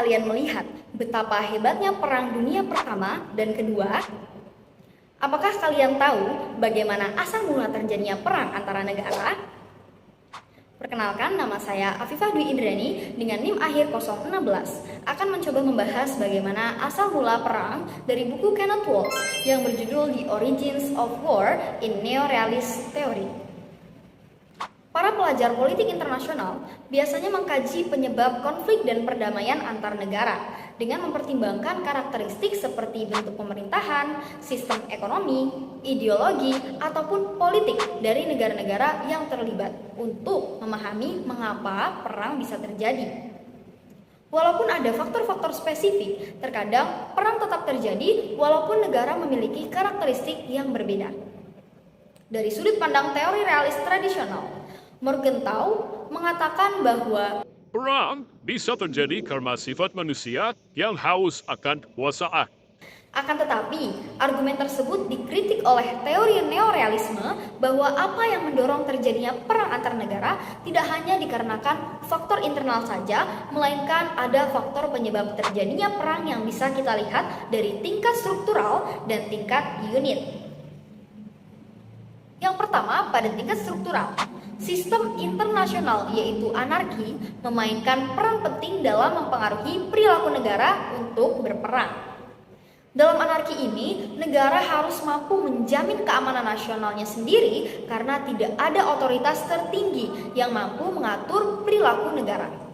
kalian melihat betapa hebatnya Perang Dunia Pertama dan Kedua? Apakah kalian tahu bagaimana asal mula terjadinya perang antara negara? Perkenalkan, nama saya Afifah Dwi Indrani dengan NIM akhir 016 akan mencoba membahas bagaimana asal mula perang dari buku Kenneth Waltz yang berjudul The Origins of War in Neo-Realist Theory. Para pelajar politik internasional biasanya mengkaji penyebab konflik dan perdamaian antar negara dengan mempertimbangkan karakteristik seperti bentuk pemerintahan, sistem ekonomi, ideologi, ataupun politik dari negara-negara yang terlibat untuk memahami mengapa perang bisa terjadi. Walaupun ada faktor-faktor spesifik, terkadang perang tetap terjadi walaupun negara memiliki karakteristik yang berbeda. Dari sudut pandang teori realis tradisional, Morgenthau mengatakan bahwa perang bisa terjadi karena sifat manusia yang haus akan kekuasaan. Akan tetapi, argumen tersebut dikritik oleh teori neorealisme bahwa apa yang mendorong terjadinya perang antar negara tidak hanya dikarenakan faktor internal saja, melainkan ada faktor penyebab terjadinya perang yang bisa kita lihat dari tingkat struktural dan tingkat unit. Yang pertama, pada tingkat struktural, sistem internasional yaitu anarki memainkan peran penting dalam mempengaruhi perilaku negara untuk berperang. Dalam anarki ini, negara harus mampu menjamin keamanan nasionalnya sendiri karena tidak ada otoritas tertinggi yang mampu mengatur perilaku negara.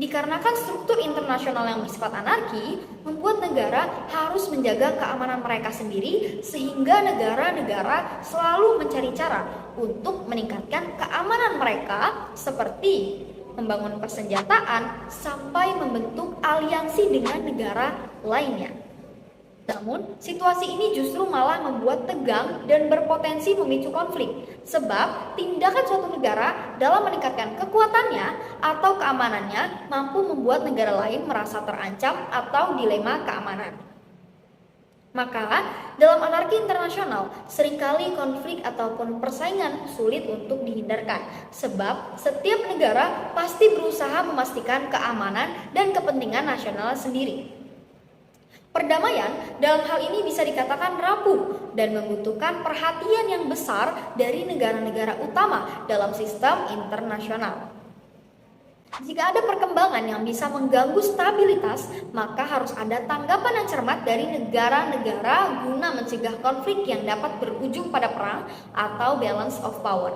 Dikarenakan struktur internasional yang bersifat anarki, membuat negara harus menjaga keamanan mereka sendiri sehingga negara-negara selalu mencari cara untuk meningkatkan keamanan mereka seperti membangun persenjataan sampai membentuk aliansi dengan negara lainnya. Namun, situasi ini justru malah membuat tegang dan berpotensi memicu konflik, sebab tindakan suatu negara dalam meningkatkan kekuatannya atau keamanannya mampu membuat negara lain merasa terancam atau dilema keamanan. Maka, dalam anarki internasional, seringkali konflik ataupun persaingan sulit untuk dihindarkan, sebab setiap negara pasti berusaha memastikan keamanan dan kepentingan nasional sendiri. Perdamaian dalam hal ini bisa dikatakan rapuh dan membutuhkan perhatian yang besar dari negara-negara utama dalam sistem internasional. Jika ada perkembangan yang bisa mengganggu stabilitas, maka harus ada tanggapan yang cermat dari negara-negara guna mencegah konflik yang dapat berujung pada perang atau balance of power.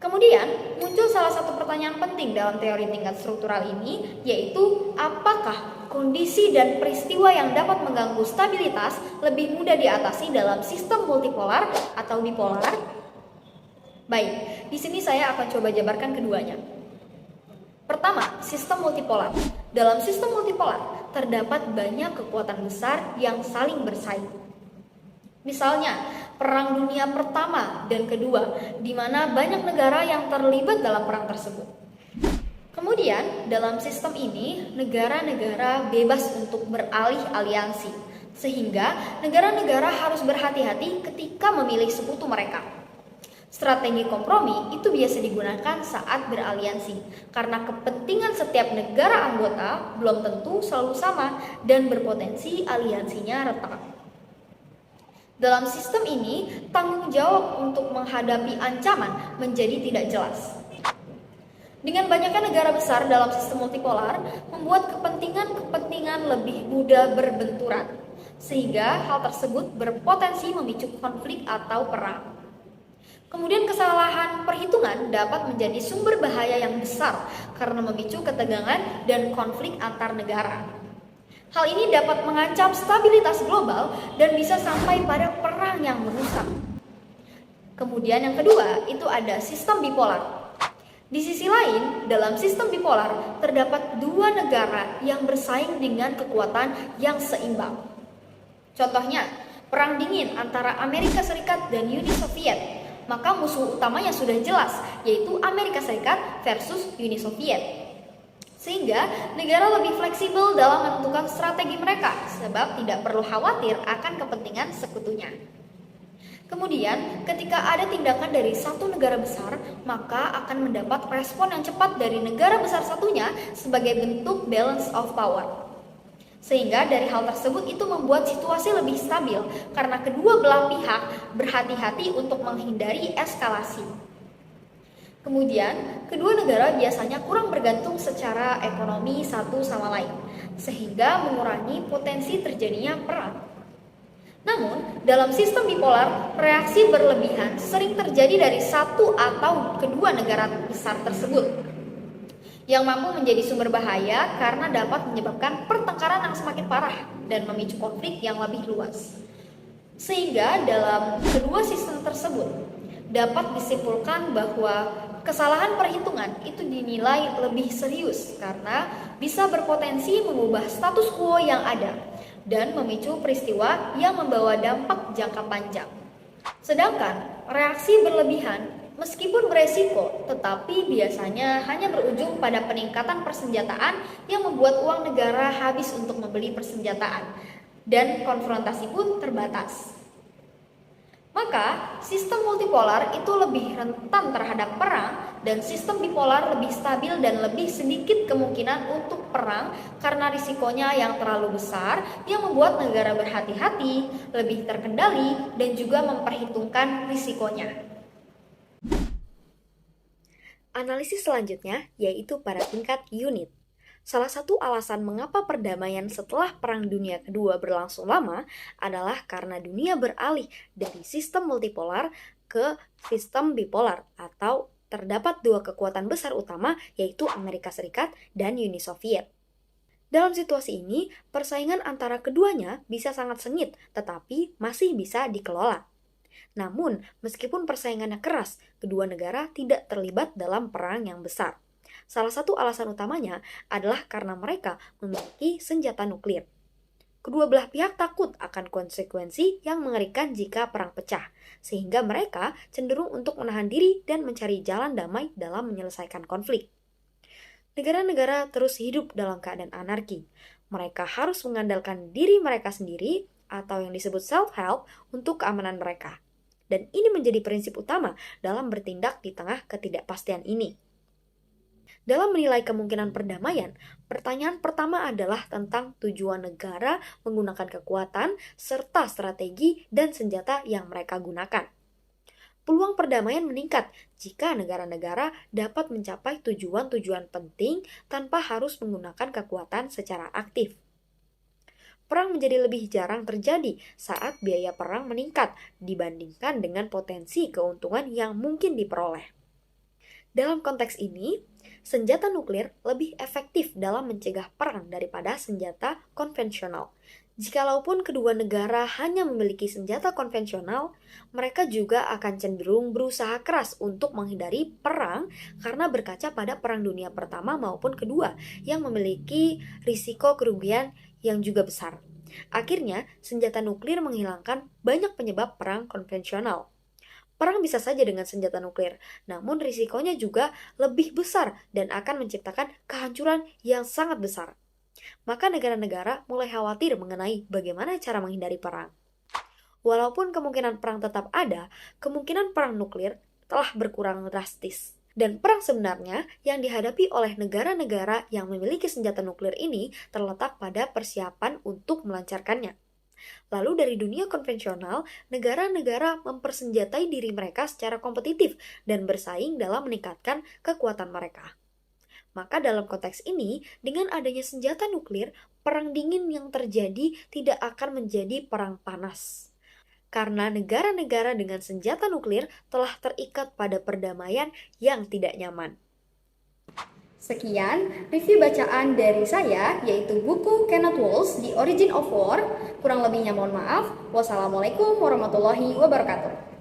Kemudian, muncul salah satu pertanyaan penting dalam teori tingkat struktural ini, yaitu apakah kondisi dan peristiwa yang dapat mengganggu stabilitas lebih mudah diatasi dalam sistem multipolar atau bipolar? Baik, di sini saya akan coba jabarkan keduanya. Pertama, sistem multipolar. Dalam sistem multipolar, terdapat banyak kekuatan besar yang saling bersaing. Misalnya, Perang Dunia Pertama dan Kedua, di mana banyak negara yang terlibat dalam perang tersebut. Kemudian, dalam sistem ini, negara-negara bebas untuk beralih aliansi, sehingga negara-negara harus berhati-hati ketika memilih sekutu mereka. Strategi kompromi itu biasa digunakan saat beraliansi, karena kepentingan setiap negara anggota belum tentu selalu sama dan berpotensi aliansinya retak. Dalam sistem ini, tanggung jawab untuk menghadapi ancaman menjadi tidak jelas. Dengan banyaknya negara besar dalam sistem multipolar, membuat kepentingan-kepentingan lebih mudah berbenturan, sehingga hal tersebut berpotensi memicu konflik atau perang. Kemudian kesalahan perhitungan dapat menjadi sumber bahaya yang besar karena memicu ketegangan dan konflik antar negara. Hal ini dapat mengancam stabilitas global dan bisa sampai pada perang yang merusak. Kemudian yang kedua, itu ada sistem bipolar. Di sisi lain, dalam sistem bipolar terdapat dua negara yang bersaing dengan kekuatan yang seimbang. Contohnya, Perang Dingin antara Amerika Serikat dan Uni Soviet. Maka musuh utamanya sudah jelas, yaitu Amerika Serikat versus Uni Soviet. Sehingga negara lebih fleksibel dalam menentukan strategi mereka, sebab tidak perlu khawatir akan kepentingan sekutunya. Kemudian, ketika ada tindakan dari satu negara besar, maka akan mendapat respon yang cepat dari negara besar satunya sebagai bentuk balance of power. Sehingga dari hal tersebut itu membuat situasi lebih stabil karena kedua belah pihak berhati-hati untuk menghindari eskalasi. Kemudian, kedua negara biasanya kurang bergantung secara ekonomi satu sama lain, sehingga mengurangi potensi terjadinya perang. Namun, dalam sistem bipolar, reaksi berlebihan sering terjadi dari satu atau kedua negara besar tersebut, yang mampu menjadi sumber bahaya karena dapat menyebabkan pertengkaran yang semakin parah dan memicu konflik yang lebih luas. Sehingga dalam kedua sistem tersebut dapat disimpulkan bahwa kesalahan perhitungan itu dinilai lebih serius karena bisa berpotensi mengubah status quo yang ada dan memicu peristiwa yang membawa dampak jangka panjang. Sedangkan reaksi berlebihan meskipun beresiko, tetapi biasanya hanya berujung pada peningkatan persenjataan yang membuat uang negara habis untuk membeli persenjataan dan konfrontasi pun terbatas. Maka, sistem multipolar itu lebih rentan terhadap perang dan sistem bipolar lebih stabil dan lebih sedikit kemungkinan untuk perang karena risikonya yang terlalu besar yang membuat negara berhati-hati, lebih terkendali, dan juga memperhitungkan risikonya. Analisis selanjutnya yaitu pada tingkat unit. Salah satu alasan mengapa perdamaian setelah Perang Dunia Kedua berlangsung lama adalah karena dunia beralih dari sistem multipolar ke sistem bipolar atau terdapat dua kekuatan besar utama yaitu Amerika Serikat dan Uni Soviet. Dalam situasi ini, persaingan antara keduanya bisa sangat sengit tetapi masih bisa dikelola. Namun, meskipun persaingannya keras, kedua negara tidak terlibat dalam perang yang besar. Salah satu alasan utamanya adalah karena mereka memiliki senjata nuklir. Kedua belah pihak takut akan konsekuensi yang mengerikan jika perang pecah, sehingga mereka cenderung untuk menahan diri dan mencari jalan damai dalam menyelesaikan konflik. Negara-negara terus hidup dalam keadaan anarki. Mereka harus mengandalkan diri mereka sendiri atau yang disebut self-help untuk keamanan mereka. Dan ini menjadi prinsip utama dalam bertindak di tengah ketidakpastian ini. Dalam menilai kemungkinan perdamaian, pertanyaan pertama adalah tentang tujuan negara menggunakan kekuatan serta strategi dan senjata yang mereka gunakan. Peluang perdamaian meningkat jika negara-negara dapat mencapai tujuan-tujuan penting tanpa harus menggunakan kekuatan secara aktif. Perang menjadi lebih jarang terjadi saat biaya perang meningkat dibandingkan dengan potensi keuntungan yang mungkin diperoleh. Dalam konteks ini, senjata nuklir lebih efektif dalam mencegah perang daripada senjata konvensional. Jikalaupun kedua negara hanya memiliki senjata konvensional, mereka juga akan cenderung berusaha keras untuk menghindari perang karena berkaca pada Perang Dunia Pertama maupun Kedua yang memiliki risiko kerugian yang juga besar. Akhirnya, senjata nuklir menghilangkan banyak penyebab perang konvensional. Perang bisa saja dengan senjata nuklir, namun risikonya juga lebih besar dan akan menciptakan kehancuran yang sangat besar. Maka negara-negara mulai khawatir mengenai bagaimana cara menghindari perang. Walaupun kemungkinan perang tetap ada, kemungkinan perang nuklir telah berkurang drastis. Dan perang sebenarnya yang dihadapi oleh negara-negara yang memiliki senjata nuklir ini terletak pada persiapan untuk melancarkannya. Lalu dari dunia konvensional, negara-negara mempersenjatai diri mereka secara kompetitif dan bersaing dalam meningkatkan kekuatan mereka. Maka dalam konteks ini, dengan adanya senjata nuklir, perang dingin yang terjadi tidak akan menjadi perang panas. Karena negara-negara dengan senjata nuklir telah terikat pada perdamaian yang tidak nyaman. Sekian review bacaan dari saya, yaitu buku Kenneth Walsh, The Origin of War. Kurang lebihnya mohon maaf. Wassalamualaikum warahmatullahi wabarakatuh.